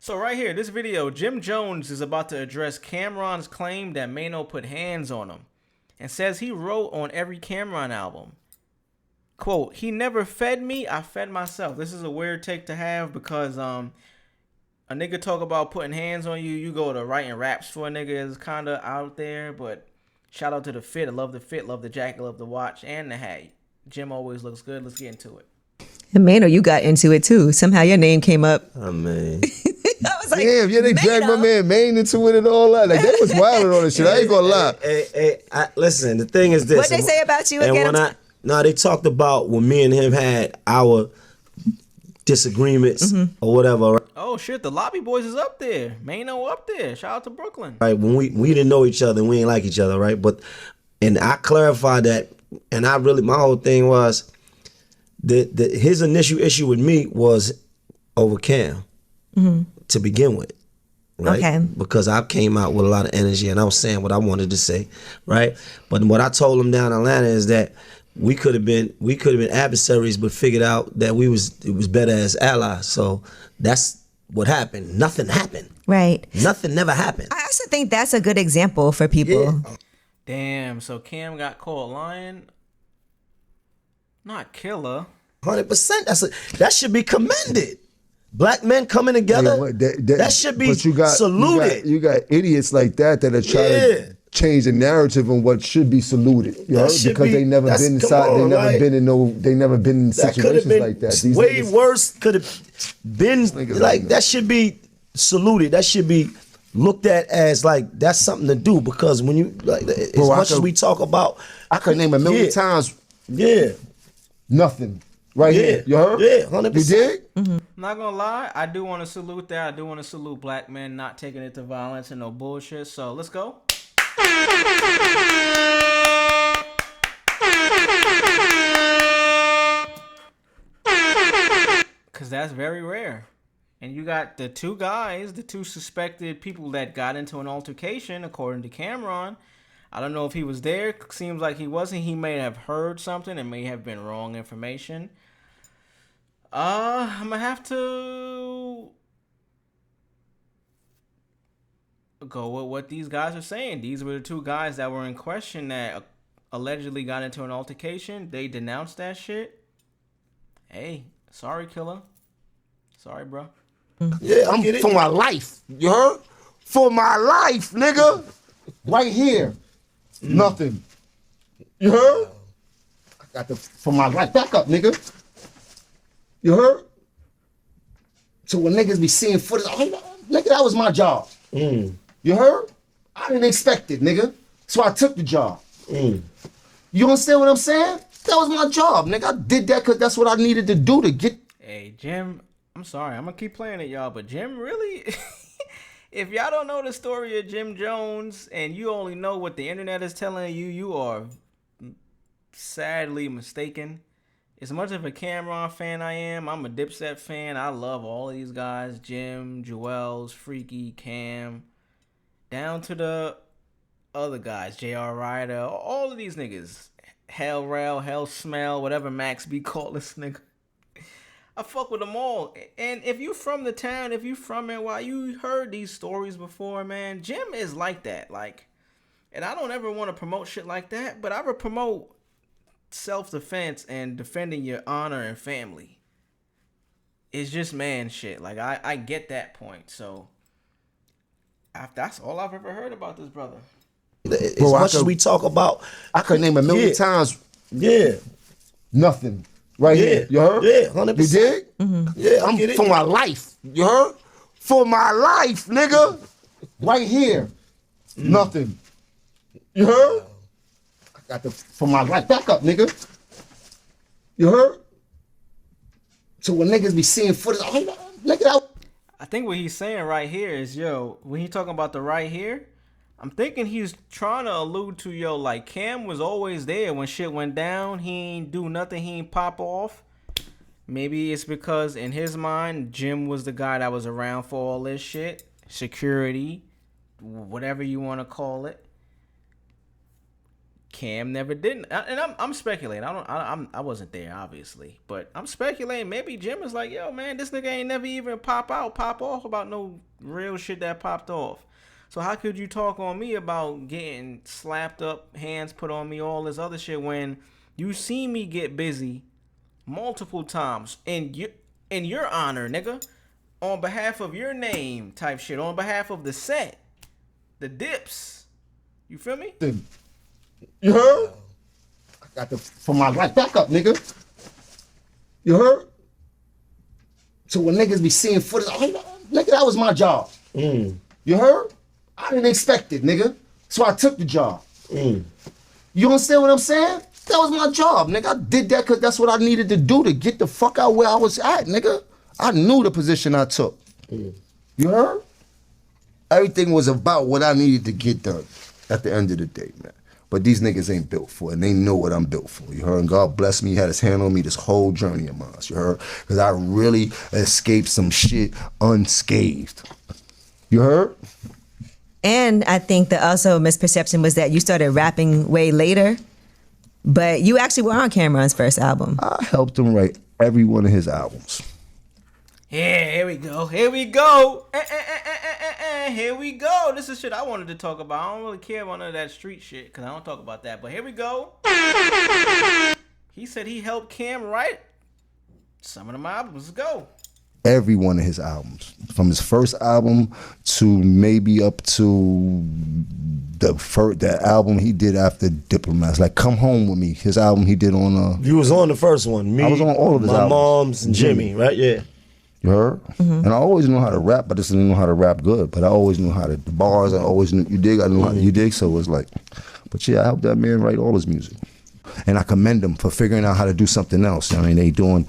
So right here, this video, Jim Jones is about to address Cameron's claim that Maino put hands on him and says he wrote on every Cameron album. Quote, he never fed me, I fed myself. This is a weird take to have because a nigga talk about putting hands on you, you go to writing raps for a nigga is kind of out there, but shout out to the fit. I love the fit, love the jacket, love the watch, and the hat. Jim always looks good. Let's get into it. And Maino, you got into it too. Somehow your name came up. Oh, man. I was like, damn, yeah, they dragged my man Maine into it and all that. Like, they was wilding on this shit. I ain't gonna lie. Listen, the thing is this. What'd they say about you and again? They talked about when me and him had our disagreements or whatever. Right? Oh shit, the Lobby Boys is up there. Maino up there. Shout out to Brooklyn. Right, when we didn't know each other and we ain't like each other, right? And I clarified that, and my whole thing was that his initial issue with me was over Cam to begin with. Right? Okay. Because I came out with a lot of energy and I was saying what I wanted to say, right? But what I told him down in Atlanta is that we could have been adversaries, but figured out that it was better as allies. So that's what happened. Nothing happened. Right. Nothing never happened. I also think that's a good example for people. Yeah. Damn, so Cam got called lying? Not killer. 100%. That should be commended. Black men coming together, that should be saluted. You got idiots like that are trying to change the narrative on what should be saluted. You know, because they never been inside. They never been in situations like that. These way worse could have been. Like that should be saluted. That should be looked at as like that's something to do, because when you as much as we talk about, I could name a million times. Yeah, nothing. Right here. You heard? Yeah, 100%. You dig? I'm not gonna lie, I do want to salute that. I do want to salute black men not taking it to violence and no bullshit. So let's go. Cause that's very rare. And you got the two suspected people that got into an altercation, according to Cameron. I don't know if he was there. Seems like he wasn't. He may have heard something. It may have been wrong information. I'm gonna have to go with what these guys are saying. These were the two guys that were in question that allegedly got into an altercation. They denounced that shit. Hey, sorry, killer. Sorry, bro. Yeah, I'm for my life. You heard? For my life, nigga. Right here. Nothing. You heard? I got for my life. Back up, nigga. You heard? So when niggas be seeing footage, nigga, that was my job. You heard? I didn't expect it, nigga. So I took the job. You understand what I'm saying? That was my job, nigga. I did that because that's what I needed to do to get. Hey, Jim, I'm sorry. I'm going to keep playing it, y'all. But Jim, really? If y'all don't know the story of Jim Jones and you only know what the internet is telling you, you are sadly mistaken. As much of a Cameron fan I am, I'm a Dipset fan. I love all of these guys. Jim, Joel's, Freaky, Cam. Down to the other guys. J.R. Ryder. All of these niggas. Hell Rail, Hell Smell, whatever Max B call this nigga. I fuck with them all. And if you from the town, if you from NY, you heard these stories before, man. Jim is like that. Like, and I don't ever want to promote shit like that, but I would promote self-defense and defending your honor and family. It's just man shit. Like, I get that point. So that's all I've ever heard about this brother. As much as we talk about, I could name a million times. Yeah. Nothing. Right here. You heard? Yeah, 100%. You dig? Yeah, I'm for my life. You heard? For my life, nigga. Right here. Nothing. You heard? I got for my life. Back up, nigga. You heard? So when niggas be seeing footage, nigga, I think what he's saying right here is, yo, when he talking about the right here, I'm thinking he's trying to allude to, yo, like Cam was always there when shit went down. He ain't do nothing. He ain't pop off. Maybe it's because in his mind, Jim was the guy that was around for all this shit. Security, whatever you want to call it. Cam never didn't, and I'm speculating. I wasn't there obviously, but I'm speculating. Maybe Jim is like, yo, man, this nigga ain't never even pop off about no real shit that popped off. So how could you talk on me about getting slapped up, hands put on me, all this other shit when you see me get busy multiple times in your honor, nigga, on behalf of your name type shit, on behalf of the set, the dips. You feel me? You heard? I got the for my life. Back up, nigga. You heard? So when niggas be seeing footage, nigga, that was my job. You heard? I didn't expect it, nigga. So I took the job. You understand what I'm saying? That was my job, nigga. I did that because that's what I needed to do to get the fuck out where I was at, nigga. I knew the position I took. You heard? Everything was about what I needed to get done at the end of the day, man. But these niggas ain't built for it, and they know what I'm built for. You heard? And God bless me, he had his hand on me this whole journey of mine. You heard? Because I really escaped some shit unscathed. You heard? And I think the also misperception was that you started rapping way later, but you actually were on Cameron's first album. I helped him write every one of his albums. Yeah, here we go. Here we go. Here we go. This is shit I wanted to talk about. I don't really care about none of that street shit because I don't talk about that. But here we go. He said he helped Cam write some of them albums. Let's go. Every one of his albums, from his first album to maybe up to the album he did after Diplomats, like Come Home With Me, his album he did on. You was on the first one. Me, I was on all of his my albums. mom's and Jimmy, right? Yeah. You heard? And I always knew how to rap, but I just didn't know how to rap good. But I always knew how to the bars. I always knew you dig. I knew how you dig. So it was like, but yeah, I helped that man write all his music. And I commend them for figuring out how to do something else. I mean, they doing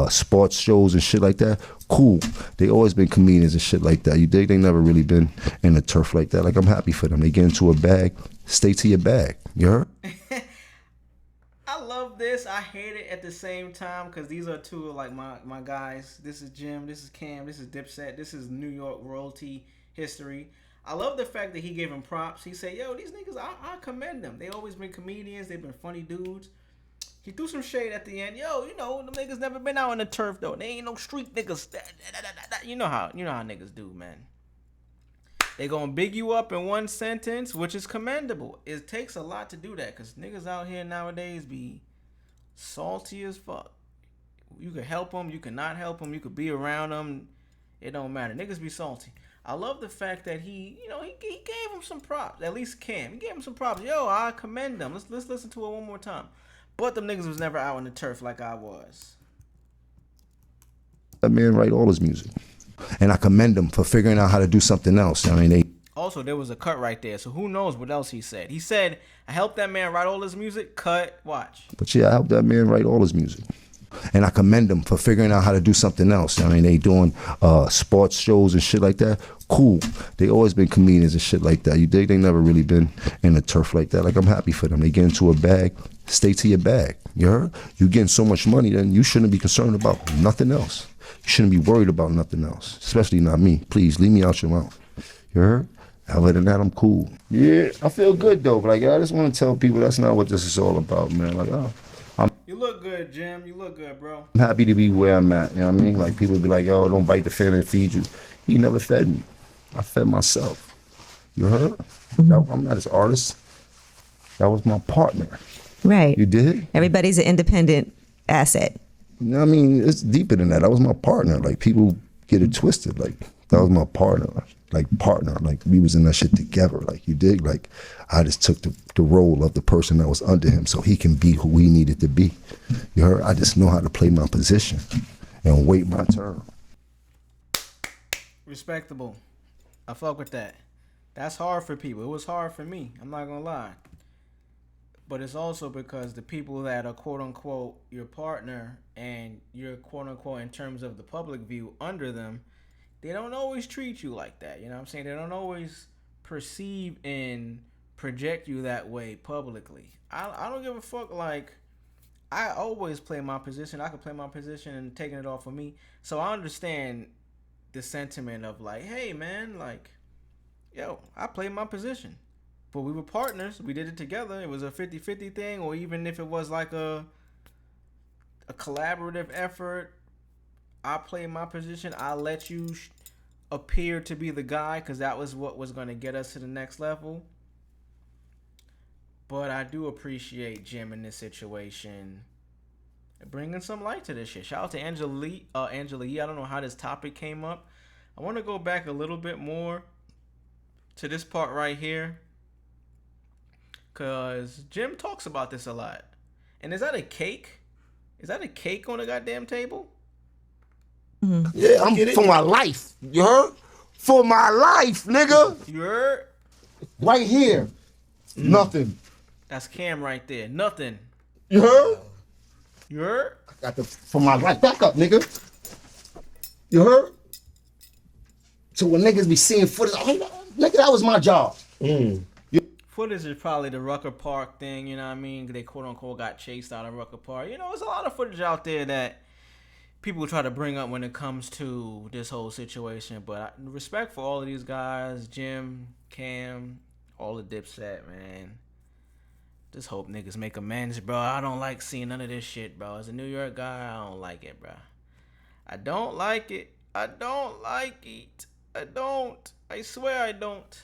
sports shows and shit like that. Cool. They always been comedians and shit like that. You dig? They never really been in the turf like that. Like, I'm happy for them. They get into a bag. Stay to your bag. You heard? I love this. I hate it at the same time because these are two of like my guys. This is Jim. This is Cam. This is Dipset. This is New York royalty history. I love the fact that he gave him props. He said, yo, these niggas, I commend them. They always been comedians. They've been funny dudes. He threw some shade at the end. Yo, you know, them niggas never been out on the turf, though. They ain't no street niggas. You know how niggas do, man. They gonna big you up in one sentence, which is commendable. It takes a lot to do that, because niggas out here nowadays be salty as fuck. You can help them, you can not help them, you could be around them. It don't matter. Niggas be salty. I love the fact that he gave him some props. At least Cam. He gave him some props. Yo, I commend them. Let's listen to it one more time. But them niggas was never out on the turf like I was. That man write all his music. And I commend them for figuring out how to do something else. I mean, Also, there was a cut right there, so who knows what else he said. He said, I helped that man write all his music. Cut. Watch. But yeah, I helped that man write all his music. And I commend them for figuring out how to do something else. I mean, they doing sports shows and shit like that. Cool. They always been comedians and shit like that. You dig? They never really been in the turf like that. Like, I'm happy for them. They get into a bag. Stay to your bag. You heard? You getting so much money, then you shouldn't be concerned about nothing else. You shouldn't be worried about nothing else. Especially not me. Please, leave me out your mouth. You heard? Other than that, I'm cool. Yeah, I feel good, though. But, like, I just want to tell people that's not what this is all about, man. Like, You look good, Jim. You look good, bro. I'm happy to be where I'm at. You know what I mean? Like, people be like, yo, don't bite the fan and feed you. He never fed me. I fed myself. You heard? Mm-hmm. I'm not his artist. That was my partner. Right. You did? Everybody's an independent asset. You know what I mean? It's deeper than that. That was my partner. Like, people get it twisted. Like, that was my partner. Like, we was in that shit together. Like, you dig? Like, I just took the role of the person that was under him so he can be who he needed to be. You heard? I just know how to play my position and wait my turn. Respectable. I fuck with that. That's hard for people. It was hard for me. I'm not gonna lie. But it's also because the people that are quote unquote your partner and you're quote unquote in terms of the public view under them, they don't always treat you like that. You know what I'm saying? They don't always perceive and project you that way publicly. I don't give a fuck. Like, I always play my position. I can play my position and taking it off of me. So I understand the sentiment of like, hey man, like, yo, I play my position. But we were partners. We did it together. It was a 50-50 thing, or even if it was like a collaborative effort. I play my position. I let you appear to be the guy because that was what was going to get us to the next level. But I do appreciate Jim in this situation bringing some light to this shit. Shout out to Angela Yee. I don't know how this topic came up. I want to go back a little bit more to this part right here because Jim talks about this a lot. And is that a cake? Is that a cake on the goddamn table? Yeah, I'm for my life. You heard? For my life, nigga. You heard? Right here. Nothing. That's Cam right there. Nothing. You heard? You heard? I got the for my life. Back up, nigga. You heard? So when niggas be seeing footage, nigga, that was my job. Footage is probably the Rucker Park thing, you know what I mean? They quote unquote got chased out of Rucker Park. You know, there's a lot of footage out there that people try to bring up when it comes to this whole situation. But respect for all of these guys, Jim, Cam, all the Dipset, man. Just hope niggas make amends, bro. I don't like seeing none of this shit, bro. As a New York guy, I don't like it, bro. I don't like it. I don't like it. I don't. I swear I don't.